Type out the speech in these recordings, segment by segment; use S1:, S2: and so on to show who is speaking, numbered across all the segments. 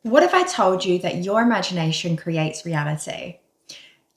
S1: What if I told you that your imagination creates reality?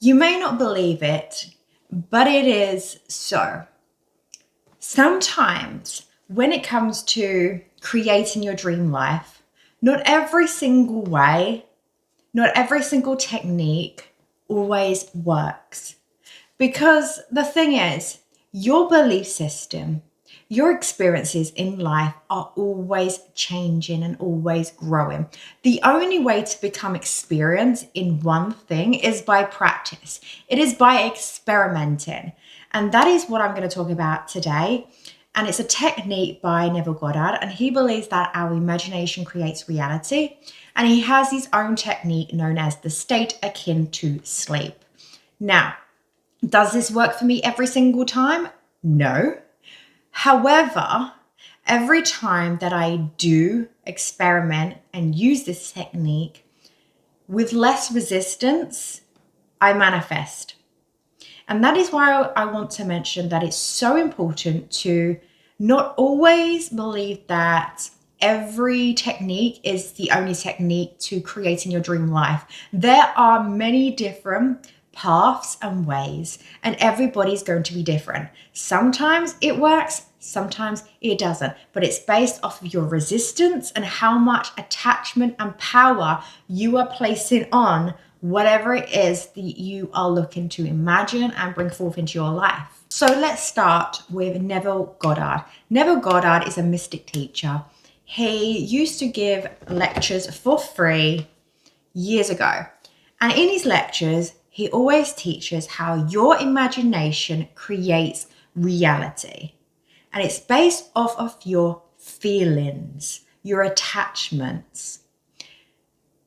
S1: You may not believe it, but it is so. Sometimes, when it comes to creating your dream life, not every single way, not every single technique always works. Because the thing is, your belief system, your experiences in life are always changing and always growing. The only way to become experienced in one thing is by practice. It is by experimenting. And that is what I'm going to talk about today. And it's a technique by Neville Goddard. And he believes that our imagination creates reality. And he has his own technique known as the state akin to sleep. Now, does this work for me every single time? No. However, every time that I do experiment and use this technique with less resistance, I manifest. And that is why I want to mention that it's so important to not always believe that every technique is the only technique to creating your dream life. There are many different paths and ways, and everybody's going to be different. Sometimes it works, sometimes it doesn't, but it's based off of your resistance and how much attachment and power you are placing on whatever it is that you are looking to imagine and bring forth into your life. So let's start with Neville Goddard. Neville Goddard is a mystic teacher. He used to give lectures for free years ago. And in his lectures, he always teaches how your imagination creates reality. And it's based off of your feelings, your attachments.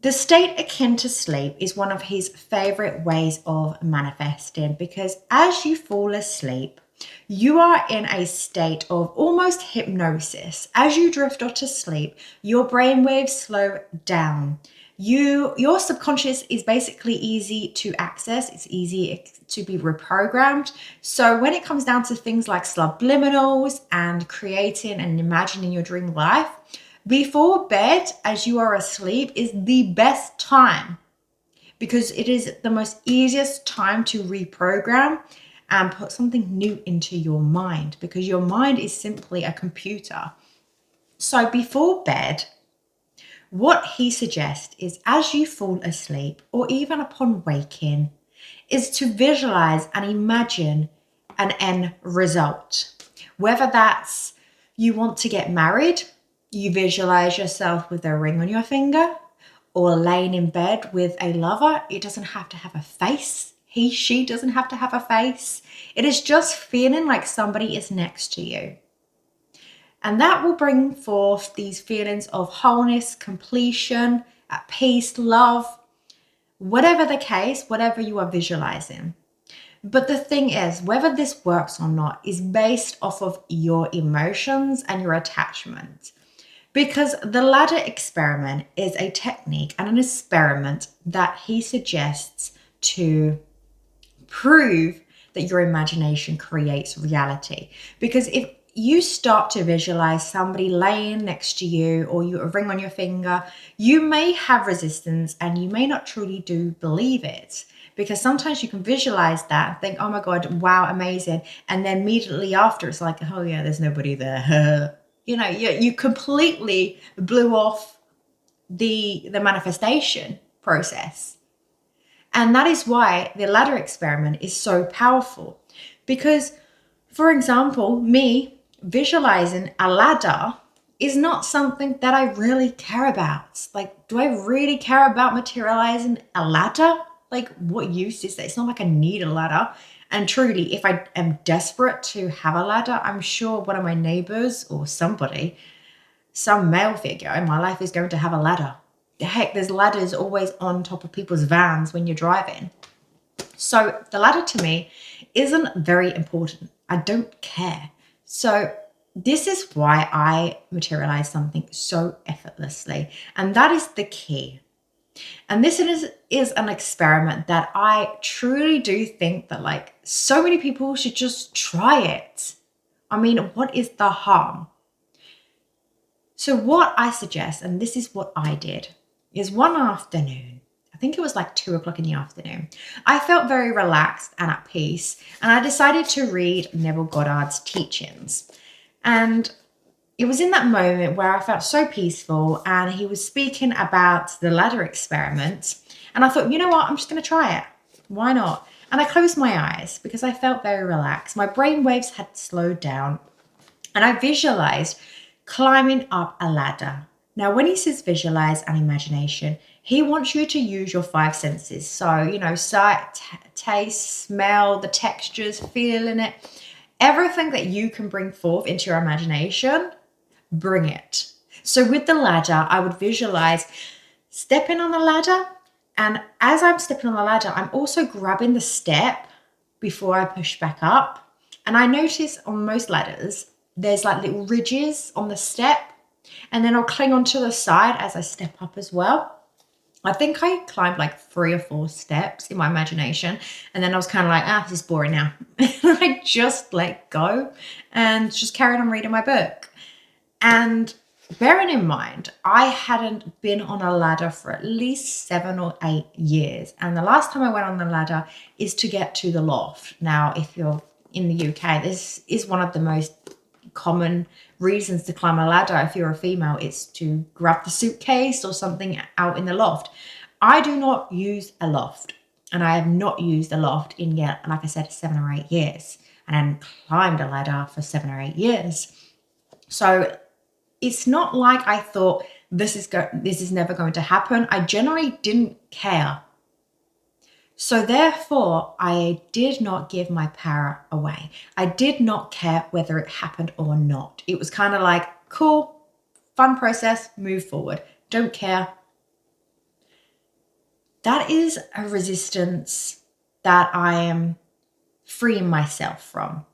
S1: The state akin to sleep is one of his favorite ways of manifesting because as you fall asleep, you are in a state of almost hypnosis. As you drift off to sleep, your brainwaves slow down. Your subconscious is basically easy to access. It's easy to be reprogrammed. So when it comes down to things like subliminals and creating and imagining your dream life, before bed, as you are asleep, is the best time because it is the most easiest time to reprogram and put something new into your mind because your mind is simply a computer. So before bed, what he suggests is as you fall asleep or even upon waking is to visualize and imagine an end result. Whether that's you want to get married, you visualize yourself with a ring on your finger or laying in bed with a lover. It doesn't have to have a face. She doesn't have to have a face. It is just feeling like somebody is next to you. And that will bring forth these feelings of wholeness, completion, at peace, love, whatever the case, whatever you are visualizing. But the thing is, whether this works or not is based off of your emotions and your attachment. Because the ladder experiment is a technique and an experiment that he suggests to prove that your imagination creates reality. Because if you start to visualize somebody laying next to you or you a ring on your finger, you may have resistance and you may not truly do believe it. Because sometimes you can visualize that and think, oh my God, wow, amazing. And then immediately after, it's like, oh yeah, there's nobody there. You completely blew off the manifestation process. And that is why the ladder experiment is so powerful. Because, for example, me visualizing a ladder is not something that I really care about. Like, do I really care about materializing a ladder? Like, what use is that? It's not like I need a ladder. And truly, if I am desperate to have a ladder, I'm sure one of my neighbors or somebody, some male figure in my life is going to have a ladder. Heck, there's ladders always on top of people's vans when you're driving. So the ladder to me isn't very important. I don't care. So this is why I materialize something so effortlessly. And that is the key. And this is an experiment that I truly do think that like so many people should just try it. I mean, what is the harm? So what I suggest, and this is what I did, is one afternoon, I think it was like 2 o'clock in the afternoon, I felt very relaxed and at peace, and I decided to read Neville Goddard's teachings. And it was in that moment where I felt so peaceful, and he was speaking about the ladder experiment. And I thought, you know what? I'm just going to try it. Why not? And I closed my eyes because I felt very relaxed. My brain waves had slowed down, and I visualized climbing up a ladder. Now, when he says visualize and imagination, he wants you to use your five senses. So, sight, taste, smell, the textures, feeling it, everything that you can bring forth into your imagination, bring it. So with the ladder, I would visualize stepping on the ladder. And as I'm stepping on the ladder, I'm also grabbing the step before I push back up. And I notice on most ladders, there's like little ridges on the step. And then I'll cling onto the side as I step up as well. I think I climbed like 3 or 4 steps in my imagination. And then I was kind of like, this is boring now. I just let go and just carried on reading my book. And bearing in mind, I hadn't been on a ladder for at least 7 or 8 years. And the last time I went on the ladder is to get to the loft. Now, if you're in the UK, this is one of the most common reasons to climb a ladder. If you're a female, it's to grab the suitcase or something out in the loft. I do not use a loft, and I have not used a loft in yet, like I said, 7 or 8 years, and I haven't climbed a ladder for 7 or 8 years. So it's not like I thought this is never going to happen. I generally didn't care. So therefore, I did not give my power away. I did not care whether it happened or not. It was kind of like, cool, fun process, move forward. Don't care. That is a resistance that I am freeing myself from.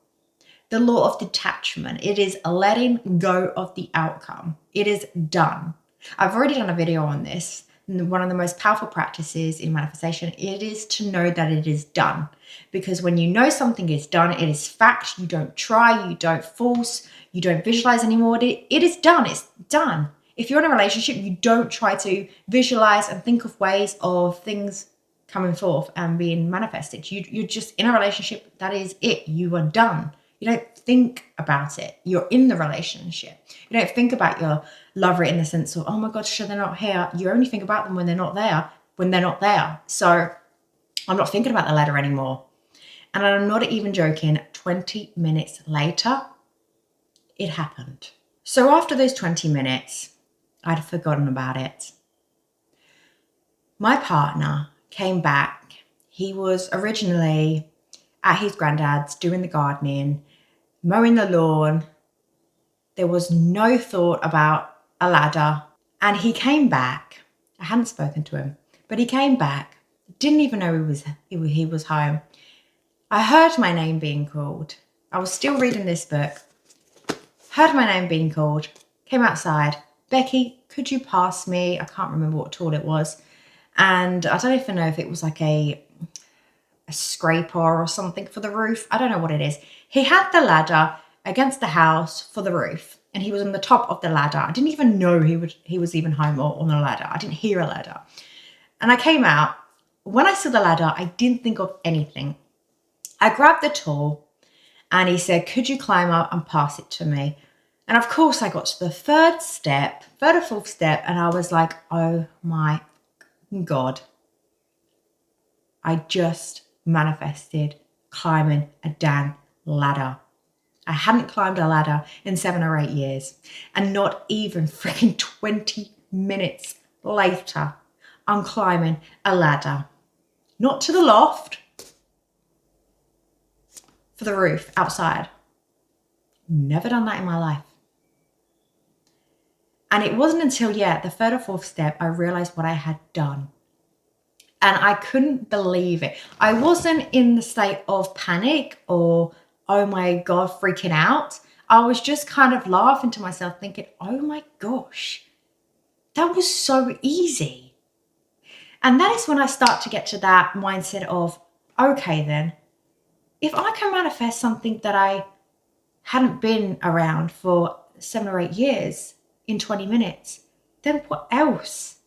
S1: The law of detachment. It is letting go of the outcome. It is done. I've already done a video on this. One of the most powerful practices in manifestation, it is to know that it is done. Because when you know something is done, it is fact. You don't try, you don't force, you don't visualize anymore. It is done. It's done. If you're in a relationship, you don't try to visualize and think of ways of things coming forth and being manifested. You're just in a relationship. That is it. You are done. You don't think about it. You're in the relationship. You don't think about your lover in the sense of, oh my God, sure, they're not here. You only think about them when they're not there. So I'm not thinking about the ladder anymore. And I'm not even joking. 20 minutes later, it happened. So after those 20 minutes, I'd forgotten about it. My partner came back. He was originally at his granddad's doing the gardening, mowing the lawn. There was no thought about a ladder. And he came back. I hadn't spoken to him, but he came back. Didn't even know he was home. I heard my name being called. I was still reading this book. Heard my name being called. Came outside. Becky, could you pass me? I can't remember what tool it was. And I don't even know if it was like a scraper or something for the roof. I don't know what it is. He had the ladder against the house for the roof, and he was on the top of the ladder. I didn't even know he was even home or on the ladder. I didn't hear a ladder. And I came out. When I saw the ladder, I didn't think of anything. I grabbed the tool, and he said, could you climb up and pass it to me? And of course, I got to the third or fourth step, and I was like, oh my God. I just manifested climbing a damn ladder. I hadn't climbed a ladder in 7 or 8 years. And not even freaking 20 minutes later, I'm climbing a ladder. Not to the loft, for the roof outside. Never done that in my life. And it wasn't until, the third or fourth step, I realized what I had done. And I couldn't believe it. I wasn't in the state of panic or, oh my God, freaking out. I was just kind of laughing to myself thinking, oh my gosh, that was so easy. And that is when I start to get to that mindset of, okay then, if I can manifest something that I hadn't been around for 7 or 8 years in 20 minutes, then what else?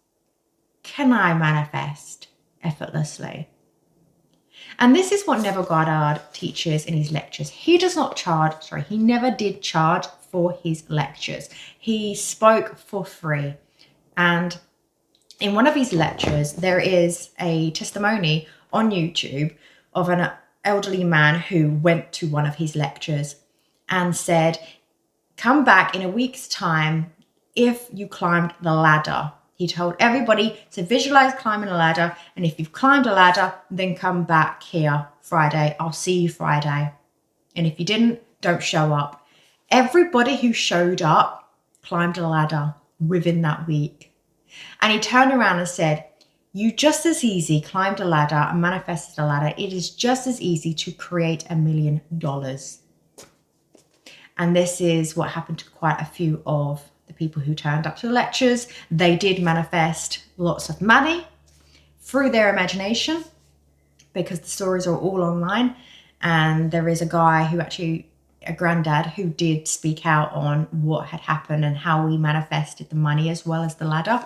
S1: can I manifest effortlessly? And this is what Neville Goddard teaches in his lectures. He never did charge for his lectures. He spoke for free. And in one of his lectures, there is a testimony on YouTube of an elderly man who went to one of his lectures and said, come back in a week's time if you climbed the ladder. He told everybody to visualize climbing a ladder. And if you've climbed a ladder, then come back here Friday. I'll see you Friday. And if you didn't, don't show up. Everybody who showed up climbed a ladder within that week. And he turned around and said, you just as easy climbed a ladder and manifested a ladder. It is just as easy to create $1 million. And this is what happened to quite a few of the people who turned up to the lectures. They did manifest lots of money through their imagination, because the stories are all online. And there is a guy who a granddad who did speak out on what had happened and how we manifested the money as well as the ladder.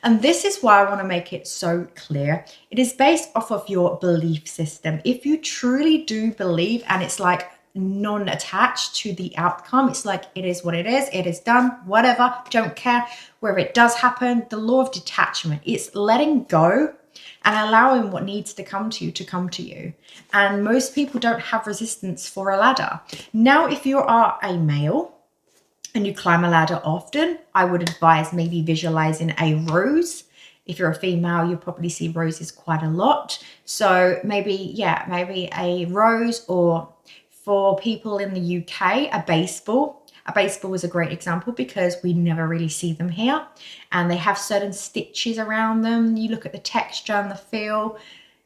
S1: And this is why I want to make it so clear. It is based off of your belief system. If you truly do believe, and it's like non-attached to the outcome, it's like, it is what it is done, whatever, don't care where it does happen. The law of detachment, it's letting go and allowing what needs to come to you. And most people don't have resistance for a ladder. Now, if you are a male and you climb a ladder often, I would advise maybe visualizing a rose. If you're a female, you'll probably see roses quite a lot. So maybe a rose, or for people in the UK, a baseball. A baseball is a great example because we never really see them here, and they have certain stitches around them. You look at the texture and the feel.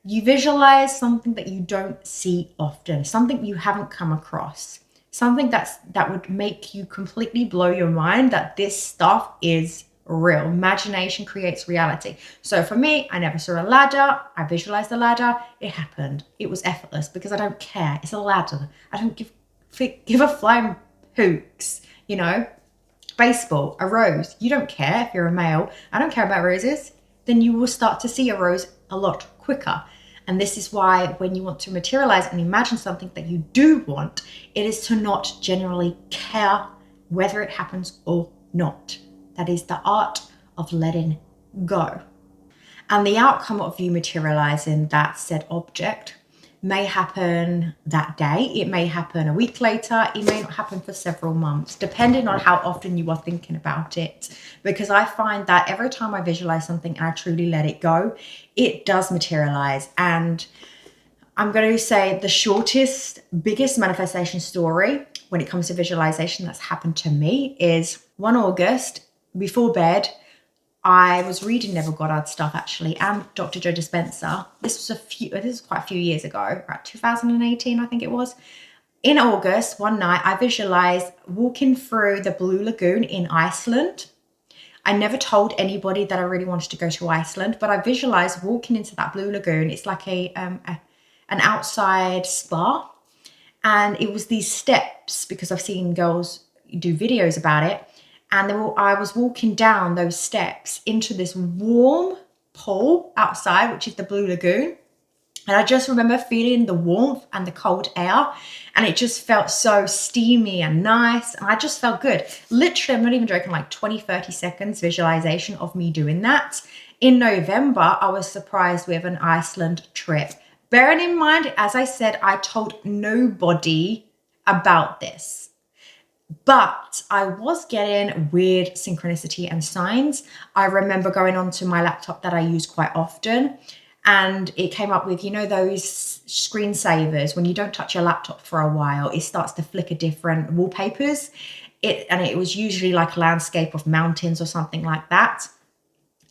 S1: You visualize something that you don't see often, something you haven't come across, something that would make you completely blow your mind that this stuff is real. Imagination creates reality. So for me, I never saw a ladder. I visualized the ladder. It happened. It was effortless because I don't care. It's a ladder. I don't give a flying hooks, baseball, a rose. You don't care if you're a male. I don't care about roses. Then you will start to see a rose a lot quicker. And this is why when you want to materialize and imagine something that you do want, it is to not generally care whether it happens or not. That is the art of letting go. And the outcome of you materializing that said object may happen that day. It may happen a week later. It may not happen for several months, depending on how often you are thinking about it. Because I find that every time I visualize something and I truly let it go, it does materialize. And I'm going to say the shortest, biggest manifestation story when it comes to visualization that's happened to me is 1 August, before bed, I was reading Neville Goddard stuff actually, and Dr. Joe Dispenza. This was quite a few years ago, right? 2018, I think it was. In August, one night, I visualized walking through the Blue Lagoon in Iceland. I never told anybody that I really wanted to go to Iceland, but I visualized walking into that Blue Lagoon. It's like an outside spa, and it was these steps because I've seen girls do videos about it. And I was walking down those steps into this warm pool outside, which is the Blue Lagoon. And I just remember feeling the warmth and the cold air. And it just felt so steamy and nice. And I just felt good. Literally, I'm not even joking, like 20, 30 seconds visualization of me doing that. In November, I was surprised with an Iceland trip. Bearing in mind, as I said, I told nobody about this. But I was getting weird synchronicity and signs. I remember going onto my laptop that I use quite often, and it came up with, those screensavers. When you don't touch your laptop for a while, it starts to flicker different wallpapers. It was usually like a landscape of mountains or something like that.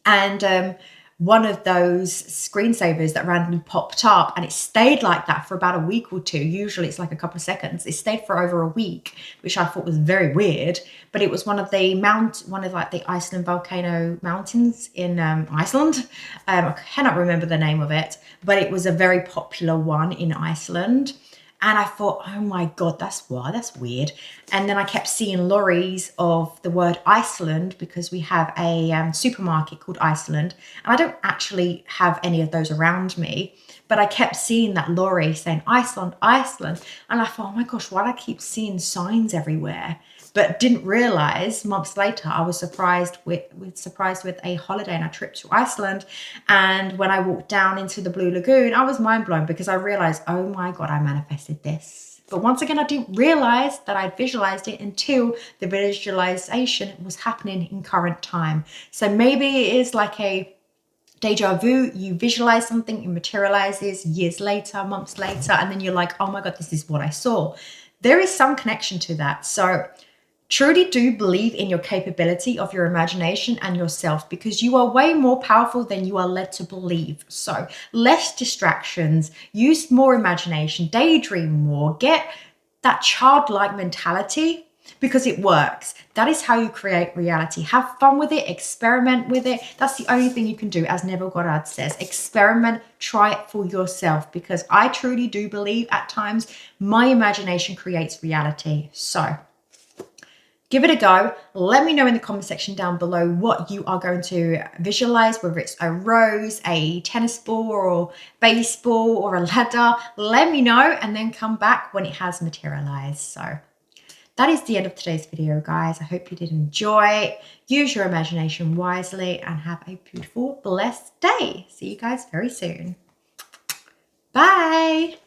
S1: And one of those screensavers that randomly popped up, and it stayed like that for about a week or two. Usually it's like a couple of seconds. It stayed for over a week, which I thought was very weird. But it was one of the Iceland volcano mountains in Iceland. I cannot remember the name of it, but it was a very popular one in Iceland. And I thought, oh my God, that's weird. And then I kept seeing lorries of the word Iceland because we have a supermarket called Iceland. And I don't actually have any of those around me, but I kept seeing that lorry saying Iceland, Iceland. And I thought, oh my gosh, why do I keep seeing signs everywhere? But didn't realize months later I was surprised with a holiday and a trip to Iceland. And when I walked down into the Blue Lagoon, I was mind blown because I realized, oh my God, I manifested this. But once again, I didn't realize that I'd visualized it until the visualization was happening in current time. So maybe it is like a deja vu. You visualize something, it materializes years later, months later, and then you're like, oh my God, this is what I saw. There is some connection to that. So truly do believe in your capability of your imagination and yourself, because you are way more powerful than you are led to believe. So less distractions, use more imagination, daydream more, get that childlike mentality because it works. That is how you create reality. Have fun with it, experiment with it. That's the only thing you can do, as Neville Goddard says. Experiment, try it for yourself, because I truly do believe at times my imagination creates reality. So give it a go. Let me know in the comment section down below what you are going to visualize, whether it's a rose, a tennis ball, or baseball, or a ladder. Let me know and then come back when it has materialized. So that is the end of today's video, guys. I hope you did enjoy. Use your imagination wisely and have a beautiful, blessed day. See you guys very soon. Bye.